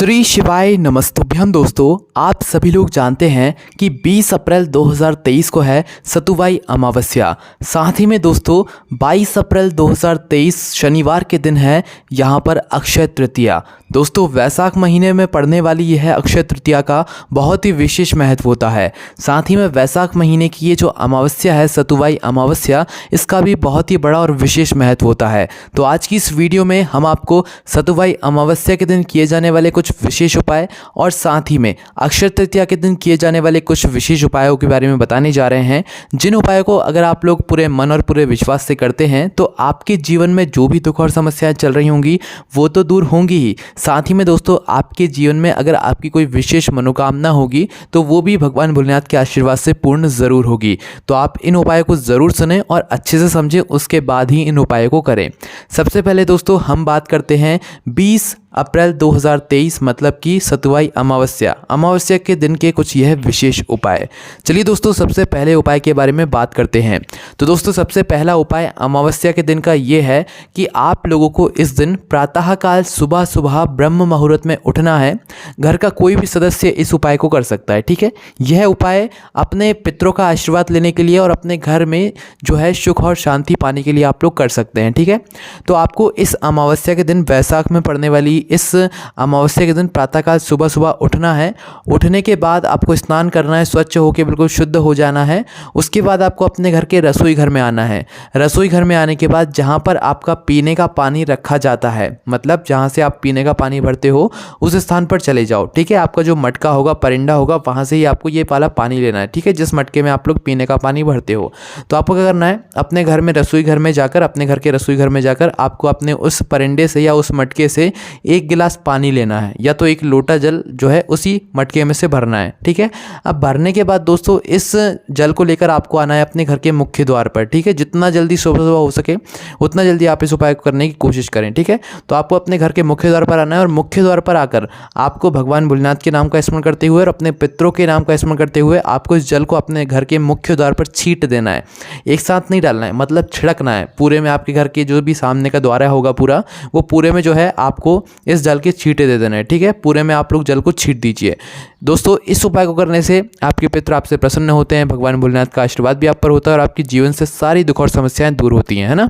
श्री शिवाय नमस्तुभ्यम। दोस्तों, आप सभी लोग जानते हैं कि 20 अप्रैल 2023 को है सतुवाई अमावस्या। साथ ही में दोस्तों 22 अप्रैल 2023 शनिवार के दिन है यहाँ पर अक्षय तृतीया। दोस्तों, वैशाख महीने में पड़ने वाली यह अक्षय तृतीया का बहुत ही विशेष महत्व होता है। साथ ही में वैशाख महीने की ये जो अमावस्या है सतुवाई अमावस्या, इसका भी बहुत ही बड़ा और विशेष महत्व होता है। तो आज की इस वीडियो में हम आपको सतुवाई अमावस्या के दिन किए जाने वाले कुछ विशेष उपाय और साथ ही में अक्षय तृतीया के दिन किए जाने वाले कुछ विशेष उपायों के बारे में बताने जा रहे हैं, जिन उपायों को अगर आप लोग पूरे मन और पूरे विश्वास से करते हैं तो आपके जीवन में जो भी दुख और समस्याएं चल रही होंगी वो तो दूर होंगी ही। साथ ही में दोस्तों, आपके जीवन में अगर आपकी कोई विशेष मनोकामना होगी तो वो भी भगवान भोलेनाथ के आशीर्वाद से पूर्ण ज़रूर होगी। तो आप इन उपायों को ज़रूर सुनें और अच्छे से समझें, उसके बाद ही इन उपायों को करें। सबसे पहले दोस्तों हम बात करते हैं 20 अप्रैल 2023 मतलब कि सतुवाई अमावस्या के दिन के कुछ यह विशेष उपाय। चलिए दोस्तों, सबसे पहले उपाय के बारे में बात करते हैं। तो दोस्तों सबसे पहला उपाय अमावस्या के दिन का ये है कि आप लोगों को इस दिन प्रातःकाल सुबह सुबह ब्रह्म मुहूर्त में उठना है। घर का कोई भी सदस्य इस उपाय को कर सकता है, ठीक है। यह उपाय अपने पितरों का आशीर्वाद लेने के लिए और अपने घर में जो है सुख और शांति पाने के लिए आप लोग कर सकते हैं, ठीक है। तो आपको इस अमावस्या के दिन, वैशाख में पड़ने वाली इस अमावस्या के दिन प्रातःकाल सुबह सुबह उठना है। उठने के बाद आपको स्नान करना है, स्वच्छ होकर बिल्कुल शुद्ध हो जाना है। उसके बाद आपको अपने घर के रसोई घर में आना है। रसोई घर में आने के बाद जहाँ पर आपका पीने का पानी रखा जाता है, मतलब जहाँ से आप पीने का पानी भरते हो उस स्थान पर चले जाओ, ठीक है। आपका जो मटका होगा, परिंदा होगा, वहाँ से ही आपको ये वाला पानी लेना है, ठीक है, जिस मटके में आप लोग पीने का पानी भरते हो। तो आपको क्या करना है, अपने घर में रसोई घर में जाकर, अपने घर के रसोई घर में जाकर आपको अपने उस परिंदे से या उस मटके से एक गिलास पानी लेना है, या तो एक लोटा जल जो है उसी मटके में से भरना है, ठीक है। अब भरने के बाद दोस्तों इस जल को लेकर आपको आना है अपने घर के मुख्य द्वार पर, ठीक है। जितना जल्दी सुबह सुबह हो सके उतना जल्दी आप इस उपाय को करने की कोशिश करें, ठीक है। तो आपको अपने घर के मुख्य द्वार पर आना है और मुख्य द्वार पर आकर आपको भगवान भोलेनाथ के नाम का स्मरण करते हुए और अपने पितरों के नाम का स्मरण करते हुए आपको इस जल को अपने घर के मुख्य द्वार पर छींट देना है। एक साथ नहीं डालना है, मतलब छिड़कना है पूरे में। आपके घर के जो भी सामने का द्वार होगा पूरा, वो पूरे में जो है आपको इस जल के छींटे दे देना है, ठीक है। पूरे में आप लोग जल को छींट दीजिए। दोस्तों इस उपाय को करने से आपके पितर आपसे प्रसन्न होते हैं, भगवान भोलेनाथ का आशीर्वाद भी आप पर होता है और आपके जीवन से सारी दुख और समस्याएं दूर होती हैं, है ना।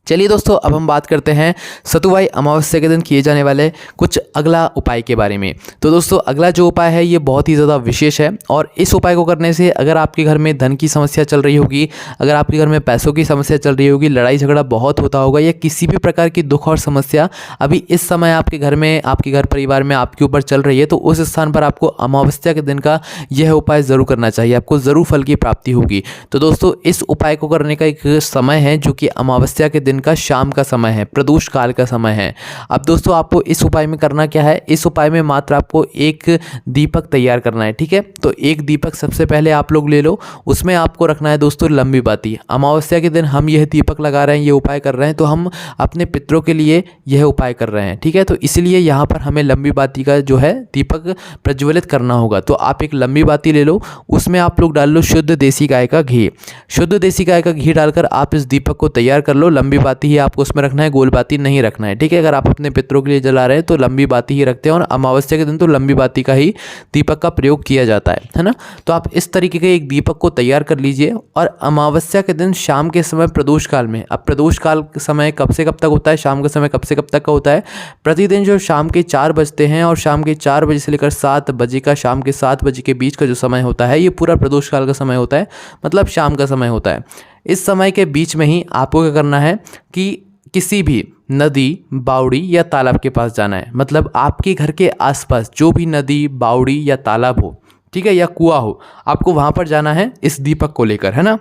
चलिए दोस्तों, अब हम बात करते हैं सतुवाई अमावस्या के दिन किए जाने वाले कुछ अगला उपाय के बारे में। तो दोस्तों अगला जो उपाय है ये बहुत ही ज़्यादा विशेष है और इस उपाय को करने से अगर आपके घर में धन की समस्या चल रही होगी, अगर आपके घर में पैसों की समस्या चल रही होगी, लड़ाई झगड़ा बहुत होता होगा, या किसी भी प्रकार की दुख और समस्या अभी इस समय आपके घर में, आपके घर परिवार में आपके ऊपर चल रही है, तो उस स्थान पर आपको अमावस्या के दिन का यह उपाय ज़रूर करना चाहिए। आपको ज़रूर फल की प्राप्ति होगी। तो दोस्तों इस उपाय को करने का एक समय है जो कि अमावस्या के दिन का शाम का समय है, प्रदोष काल का समय है। अब दोस्तों आपको इस उपाय में करना क्या है, इस उपाय में मात्र आपको एक दीपक तैयार करना है, ठीक है। तो एक दीपक सबसे पहले आप लोग ले लो, उसमें आपको रखना है दोस्तों लंबी बाती। अमावस्या के दिन हम यह दीपक लगा रहे हैं, ये उपाय कर रहे हैं, तो हम अपने पितरों के लिए यह उपाय कर रहे हैं, ठीक है। तो इसलिए यहाँ पर हमें लंबी बाती का जो है दीपक प्रज्वलित करना होगा। तो आप एक लंबी बाती ले लो, उसमें आप लोग डाल लो शुद्ध देसी गाय का घी। शुद्ध देसी गाय का घी डालकर आप इस दीपक को तैयार कर लो। लंबी बाती ही आपको उसमें रखना है, गोल बाती नहीं रखना है, ठीक है। अगर आप अपने पितरों के लिए जला रहे हैं तो लंबी बाती ही रखते हैं और अमावस्या के दिन तो लंबी बाती का ही दीपक का प्रयोग किया जाता है ना। तो आप इस तरीके के एक दीपक को तैयार कर लीजिए और अमावस्या के दिन शाम के समय प्रदोष काल में, अब प्रदोष काल का समय कब से कब तक होता है, शाम का समय कब से कब तक का होता है, प्रतिदिन जो शाम के 4 बजते हैं और शाम के 4 बजे से लेकर 7 बजे का, शाम के 7 बजे के बीच का जो समय होता है, ये पूरा प्रदोष काल का समय होता है, मतलब शाम का समय होता है। इस समय के बीच में ही आपको क्या करना है कि किसी भी नदी, बावड़ी या तालाब के पास जाना है। मतलब आपके घर के आसपास जो भी नदी, बावड़ी या तालाब हो, ठीक है, या कुआं हो, आपको वहाँ पर जाना है इस दीपक को लेकर, है ना।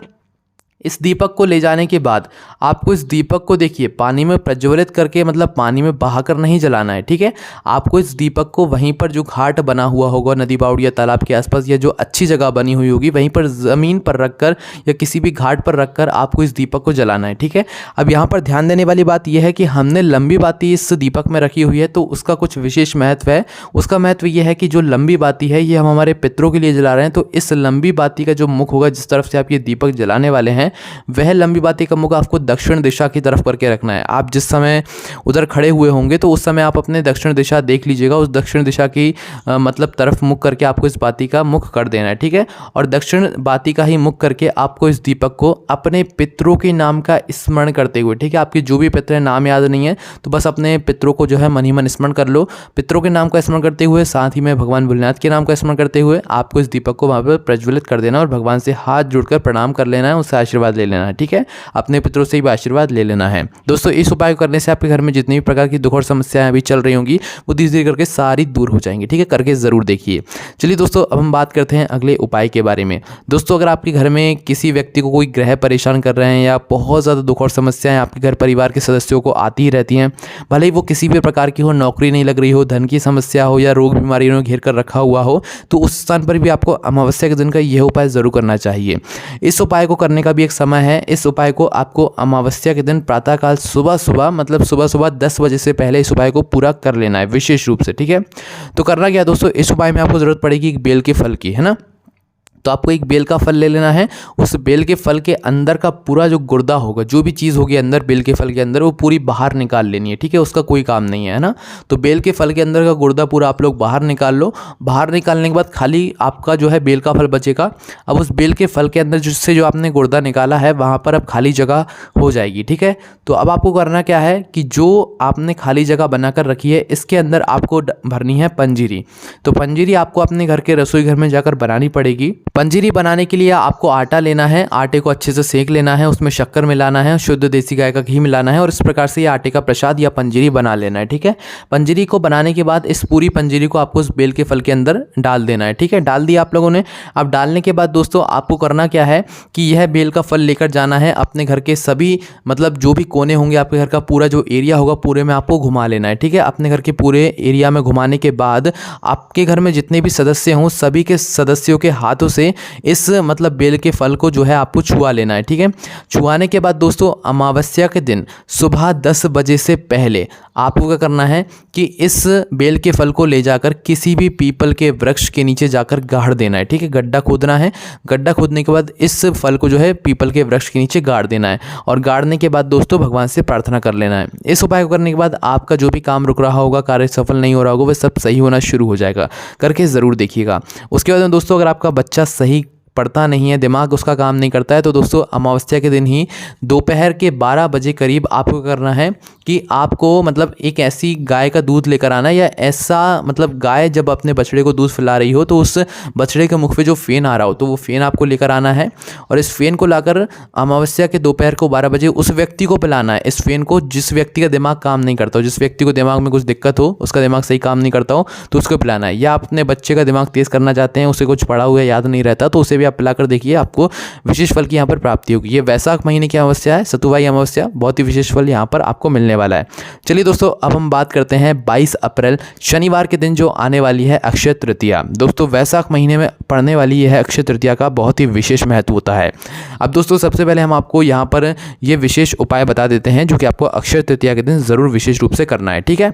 इस दीपक को ले जाने के बाद आपको इस दीपक को देखिए पानी में प्रज्वलित करके, मतलब पानी में बहाकर नहीं जलाना है, ठीक है। आपको इस दीपक को वहीं पर जो घाट बना हुआ होगा नदी, बावड़ी या तालाब के आसपास, या जो अच्छी जगह बनी हुई होगी वहीं पर ज़मीन पर रखकर या किसी भी घाट पर रखकर आपको इस दीपक को जलाना है, ठीक है। अब यहाँ पर ध्यान देने वाली बात यह है कि हमने लंबी बाती इस दीपक में रखी हुई है, तो उसका कुछ विशेष महत्व है। उसका महत्व यह है कि जो लंबी बाती है ये हम हमारे पितरों के लिए जला रहे हैं, तो इस लंबी बाती का जो मुख होगा, जिस तरफ से आप ये दीपक जलाने वाले हैं, है वह लंबी बाती का मुख आपको दक्षिण दिशा की तरफ करके रखना है। आप जिस समय उधर खड़े हुए होंगे तो उस समय आप अपने दक्षिण दिशा देख लीजिएगा, उस दक्षिण दिशा की मतलब तरफ मुख करके आपको इस बाती का मुख कर देना है, ठीक है। और दक्षिण बाती का ही मुख करके आपको इस दीपक को अपने पितरों के नाम का स्मरण करते हुए, ठीक है, आपके जो भी पितर हैं, नाम याद नहीं है तो बस अपने पितरों को जो है मन ही मन स्मरण कर लो। पितरों के नाम का स्मरण करते हुए साथ ही में भगवान भोलेनाथ के नाम का स्मरण करते हुए आपको इस दीपक को वहाँ पर प्रज्वलित कर देना और भगवान से हाथ जोड़कर प्रणाम कर लेना है, उससे आशीर्वाद ले लेना है, ठीक है। अपने पितरों से भी आशीर्वाद ले लेना है। दोस्तों इस उपाय को करने से आपके घर में जितनी भी प्रकार की दुख और समस्याएं अभी चल रही होंगी वो धीरे धीरे करके सारी दूर हो जाएंगी, ठीक है। करके ज़रूर देखिए। चलिए दोस्तों अब हम बात करते हैं अगले उपाय के बारे में। दोस्तों अगर आपके घर में किसी व्यक्ति को कोई ग्रह परेशान कर रहे हैं या बहुत ज़्यादा दुख और समस्याएं आपके घर परिवार के सदस्यों को आती ही रहती हैं, भले ही वो किसी भी प्रकार की हो, नौकरी नहीं लग रही हो, धन की समस्या हो या रोग बीमारी ने घेर कर रखा हुआ हो, तो उस स्थान पर भी आपको अमावस्या के दिन का यह उपाय ज़रूर करना चाहिए। इस उपाय को करने का भी एक समय है। इस उपाय को आपको अमावस्या के दिन प्रातःकाल सुबह मतलब सुबह 10 बजे से पहले इस उपाय को पूरा कर लेना है विशेष रूप से, ठीक है। तो करना क्या दोस्तों, इस उपाय में आपको ज़रूरत पड़ेगी एक बेल के फल की, है ना। तो आपको एक बेल का फल ले लेना है। उस बेल के फल के अंदर का पूरा जो गुर्दा होगा, जो भी चीज़ होगी अंदर बेल के फल के अंदर, वो पूरी बाहर निकाल लेनी है, ठीक है। उसका कोई काम नहीं है ना। तो बेल के फल के अंदर का गुर्दा पूरा आप लोग बाहर निकाल लो। बाहर निकालने के बाद खाली आपका जो है बेल का फल बचेगा। अब उस बेल के फल के अंदर जिससे जो आपने गुर्दा निकाला है वहाँ पर अब खाली जगह हो जाएगी, ठीक है। तो अब आपको करना क्या है कि जो आपने खाली जगह बनाकर रखी है इसके अंदर आपको भरनी है पंजीरी। तो पंजीरी आपको अपने घर के रसोई घर में जाकर बनानी पड़ेगी। पंजीरी बनाने के लिए आपको आटा लेना है, आटे को अच्छे से सेक लेना है, उसमें शक्कर मिलाना है, शुद्ध देसी गाय का घी मिलाना है और इस प्रकार से ये आटे का प्रसाद या पंजीरी बना लेना है, ठीक है। पंजीरी को बनाने के बाद इस पूरी पंजीरी को आपको उस बेल के फल के अंदर डाल देना है, ठीक है। डाल दिया आप लोगों ने। अब डालने के बाद दोस्तों आपको करना क्या है कि यह बेल का फल लेकर जाना है अपने घर के सभी मतलब जो भी कोने होंगे आपके घर का पूरा जो एरिया होगा पूरे में आपको घुमा लेना है, ठीक है। अपने घर के पूरे एरिया में घुमाने के बाद आपके घर में जितने भी सदस्य हों सभी के सदस्यों के हाथों से इस मतलब बेल के फल को जो है आपको छुआ लेना है, ठीक है। छुआने के बाद दोस्तों अमावस्या के दिन सुबह 10 बजे से पहले आपको क्या करना है कि इस बेल के फल को ले जाकर किसी भी पीपल के वृक्ष के नीचे जाकर गाड़ देना है, ठीक है। गड्ढा खोदना है। गड्ढा खोदने के बाद इस फल को जो है पीपल के वृक्ष के नीचे गाड़ देना है और गाड़ने के बाद दोस्तों भगवान से प्रार्थना कर लेना है। इस उपाय को करने के बाद आपका जो भी काम रुक रहा होगा, कार्य सफल नहीं हो रहा होगा, वह सब सही होना शुरू हो जाएगा। करके ज़रूर देखिएगा। उसके बाद में दोस्तों अगर आपका बच्चा सही पढ़ता नहीं है, दिमाग उसका काम नहीं करता है, तो दोस्तों अमावस्या के दिन ही दोपहर के 12 बजे करीब आपको करना है कि आपको मतलब एक ऐसी गाय का दूध लेकर आना है या ऐसा मतलब गाय जब अपने बछड़े को दूध पिला रही हो तो उस बछड़े के मुख पे जो फेन आ रहा हो तो वो फेन आपको लेकर आना है और इस फेन को लाकर अमावस्या के दोपहर को 12 बजे उस व्यक्ति को पिलाना है। इस फेन को जिस व्यक्ति का दिमाग काम नहीं करता हो, जिस व्यक्ति को दिमाग में कुछ दिक्कत हो, उसका दिमाग सही काम नहीं करता हो तो उसको पिलाना है। या आप अपने बच्चे का दिमाग तेज़ करना चाहते हैं, उसे कुछ पढ़ा हुआ याद नहीं रहता तो उसे भी आप पिलाकर देखिए, आपको विशेष फल की यहाँ पर प्राप्ति होगी। ये वैशाख महीने की अमावस्या है, सतुवाई अमावस्या, बहुत ही विशेष फल यहाँ पर आपको मिलने वाला है। चलिए दोस्तों अब हम बात करते हैं 22 अप्रैल शनिवार के दिन जो आने वाली है अक्षय तृतीया। दोस्तों वैशाख महीने में पड़ने वाली यह अक्षय तृतीया का बहुत ही विशेष महत्व होता है। अब दोस्तों सबसे पहले हम आपको यहाँ पर ये विशेष उपाय बता देते हैं जो कि आपको अक्षय तृतीया के दिन ज़रूर विशेष रूप से करना है, ठीक है।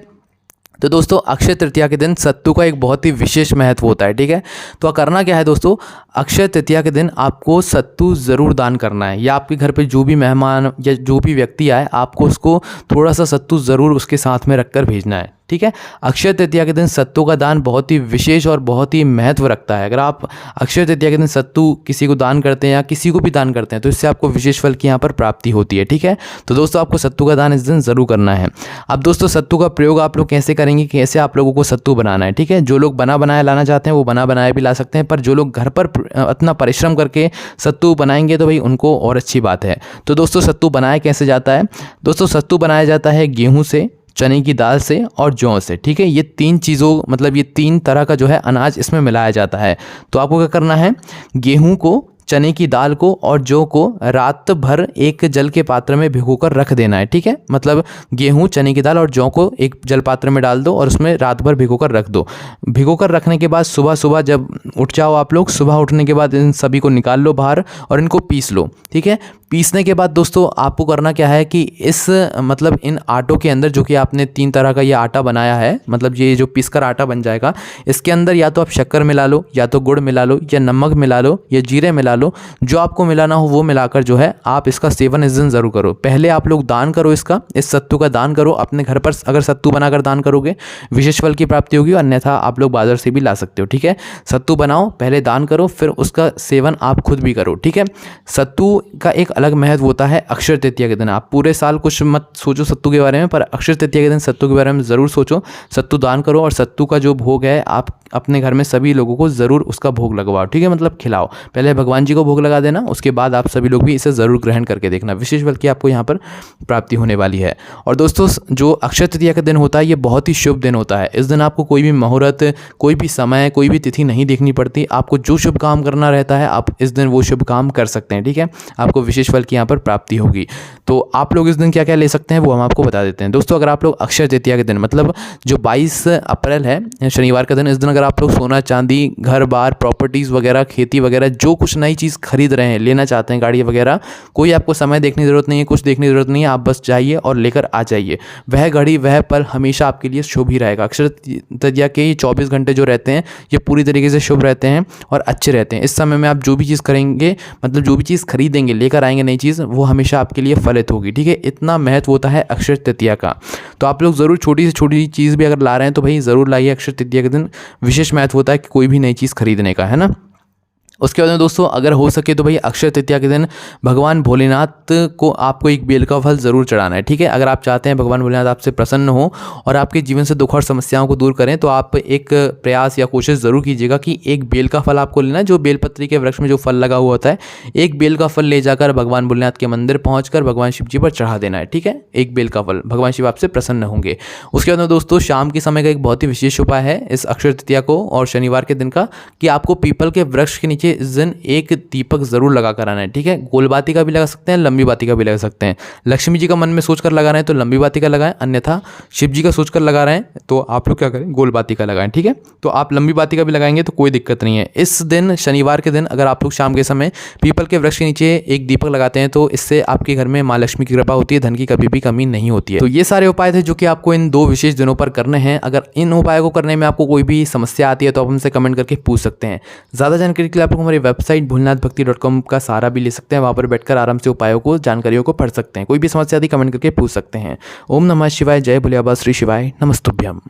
तो दोस्तों अक्षय तृतीया के दिन सत्तू का एक बहुत ही विशेष महत्व होता है, ठीक है। तो करना क्या है दोस्तों, अक्षय तृतीया के दिन आपको सत्तू ज़रूर दान करना है या आपके घर पे जो भी मेहमान या जो भी व्यक्ति आए आपको उसको थोड़ा सा सत्तू ज़रूर उसके साथ में रखकर भेजना है, ठीक है। अक्षय तृतीया के दिन सत्तू का दान बहुत ही विशेष और बहुत ही महत्व रखता है। अगर आप अक्षय तृतीया के दिन सत्तू किसी को दान करते हैं या किसी को भी दान करते हैं तो इससे आपको विशेष फल की यहाँ पर प्राप्ति होती है, ठीक है। तो दोस्तों आपको सत्तू का दान इस दिन ज़रूर करना है। अब दोस्तों सत्तू का प्रयोग आप लोग कैसे करेंगे, कैसे आप लोगों को सत्तू बनाना है, ठीक है। जो लोग बना बनाया लाना चाहते हैं वो बना बनाया भी ला सकते हैं, पर जो लोग घर पर इतना परिश्रम करके सत्तू बनाएंगे तो भाई उनको और अच्छी बात है। तो दोस्तों सत्तू बनाया कैसे जाता है, दोस्तों सत्तू बनाया जाता है गेहूँ से, चने की दाल से और जौ से, ठीक है। ये तीन चीज़ों मतलब ये तीन तरह का जो है अनाज इसमें मिलाया जाता है। तो आपको क्या करना है, गेहूं को, चने की दाल को और जौ को रात भर एक जल के पात्र में भिगोकर रख देना है, ठीक है। मतलब गेहूं, चने की दाल और जौ को एक जल पात्र में डाल दो और उसमें रात भर भिगोकर रख दो। भिगोकर रखने के बाद सुबह सुबह जब उठ जाओ आप लोग, सुबह उठने के बाद इन सभी को निकाल लो बाहर और इनको पीस लो, ठीक है। पीसने के बाद दोस्तों आपको करना क्या है कि इस मतलब इन आटों के अंदर जो कि आपने तीन तरह का ये आटा बनाया है, मतलब ये जो पीसकर आटा बन जाएगा, इसके अंदर या तो आप शक्कर मिला लो, या तो गुड़ मिला लो, या नमक मिला लो, या जीरे मिला लो, जो आपको मिला ना हो वो मिलाकर जो है आप इसका सेवन इस दिन ज़रूर करो। पहले आप लोग दान करो, इस सत्तू का दान करो अपने घर पर। अगर सत्तू बनाकर दान करोगे विशेष फल की प्राप्ति होगी, अन्यथा आप लोग बाजार से भी ला सकते हो। ठीक है, सत्तू बनाओ, पहले दान करो, फिर उसका सेवन आप खुद भी करो। ठीक है, सत्तू का एक अलग महत्व होता है अक्षय तृतीया के दिन। आप पूरे साल कुछ मत सोचो सत्तू के बारे में, पर अक्षय तृतीया के दिन सत्तू के बारे में ज़रूर सोचो, सत्तू दान करो और सत्तू का जो भोग है आप अपने घर में सभी लोगों को ज़रूर उसका भोग लगवाओ। ठीक है, मतलब खिलाओ। पहले भगवान जी को भोग लगा देना, उसके बाद आप सभी लोग भी इसे ज़रूर ग्रहण करके देखना, विशेष फल की आपको यहाँ पर प्राप्ति होने वाली है। और दोस्तों जो अक्षय तृतीया का दिन होता है ये बहुत ही शुभ दिन होता है। इस दिन आपको कोई भी मुहूर्त, कोई भी समय, कोई भी तिथि नहीं देखनी पड़ती। आपको जो शुभ काम करना रहता है आप इस दिन वो शुभ काम कर सकते हैं। ठीक है, आपको विशेष फल की यहाँ पर प्राप्ति होगी। तो आप लोग इस दिन क्या क्या ले सकते हैं वो हम आपको बता देते हैं। दोस्तों अगर आप लोग अक्षय तृतीया के दिन मतलब जो 22 अप्रैल है शनिवार का दिन, इस दिन अगर आप लोग सोना चांदी, घर बार, प्रॉपर्टीज़ वगैरह, खेती वगैरह जो कुछ नई चीज़ खरीद रहे हैं, लेना चाहते हैं, गाड़ी वगैरह, कोई आपको समय देखने की ज़रूरत नहीं है, कुछ देखने की ज़रूरत नहीं है, आप बस जाइए और लेकर आ जाइए। वह घड़ी, वह पल हमेशा आपके लिए शुभ ही रहेगा। अक्षय तृतीया के 24 घंटे जो रहते हैं ये पूरी तरीके से शुभ रहते हैं और अच्छे रहते हैं। इस समय में आप जो भी चीज़ करेंगे, मतलब जो भी चीज़ खरीदेंगे, लेकर आएंगे नई चीज़, वो हमेशा आपके लिए फलित होगी। ठीक है, इतना महत्व होता है अक्षय तृतीया का। तो आप लोग ज़रूर छोटी से छोटी चीज़ भी अगर ला रहे हैं तो भाई ज़रूर लाइए। अक्षय तृतीया के दिन विशेष महत्व होता है कि कोई भी नई चीज़ खरीदने का, है ना। उसके बाद में दोस्तों अगर हो सके तो भाई अक्षय तृतीया के दिन भगवान भोलेनाथ को आपको एक बेल का फल ज़रूर चढ़ाना है। ठीक है, अगर आप चाहते हैं भगवान भोलेनाथ आपसे प्रसन्न हो और आपके जीवन से दुख और समस्याओं को दूर करें तो आप एक प्रयास या कोशिश ज़रूर कीजिएगा कि एक बेल का फल आपको लेना है। जो बेलपत्री के वृक्ष में जो फल लगा हुआ होता है, एक बेल का फल ले जाकर भगवान भोलेनाथ के मंदिर पहुँच भगवान शिव जी पर चढ़ा देना है। ठीक है, एक बेल का फल, भगवान शिव आपसे प्रसन्न होंगे। उसके बाद में दोस्तों शाम के समय का एक बहुत ही विशेष उपाय है इस अक्षय तृतीया को और शनिवार के दिन का, कि आपको पीपल के वृक्ष के नीचे इस दिन एक दीपक जरूर लगा कर आना है। ठीक है, गोल बाती का भी लगा सकते हैं, लंबी बाती का भी लगा सकते हैं। लक्ष्मी जी का मन में सोचकर लगा रहे हैं तो लंबी बाती का लगाएं, अन्यथा शिव जी का सोचकर लगा रहे हैं तो आप लोग क्या करें, गोल बाती का लगाएं। ठीक है, तो आप लंबी बाती का भी लगाएंगे तो कोई दिक्कत नहीं है। इस दिन शनिवार के दिन अगर आप लोग शाम के समय पीपल के वृक्ष के नीचे एक दीपक लगाते हैं तो इससे आपके घर में माँ लक्ष्मी की कृपा होती है, धन की कभी भी कमी नहीं होती है। तो ये सारे उपाय थे जो कि आपको इन 2 विशेष दिनों पर करने हैं। अगर इन उपायों को करने में आपको कोई भी समस्या आती है तो आप हमसे कमेंट करके पूछ सकते हैं। ज़्यादा जानकारी के लिए आप लोग हमारी वेबसाइट भोलेनाथभक्ति.com का सहारा भी ले सकते हैं। वहाँ पर बैठकर आराम से उपायों को, जानकारियों को पढ़ सकते हैं। कोई भी समस्या आदि कमेंट करके पूछ सकते हैं। ओम नमः शिवाय, जय भोले बाबा, श्री शिवाय, नमस्तुभ्यम।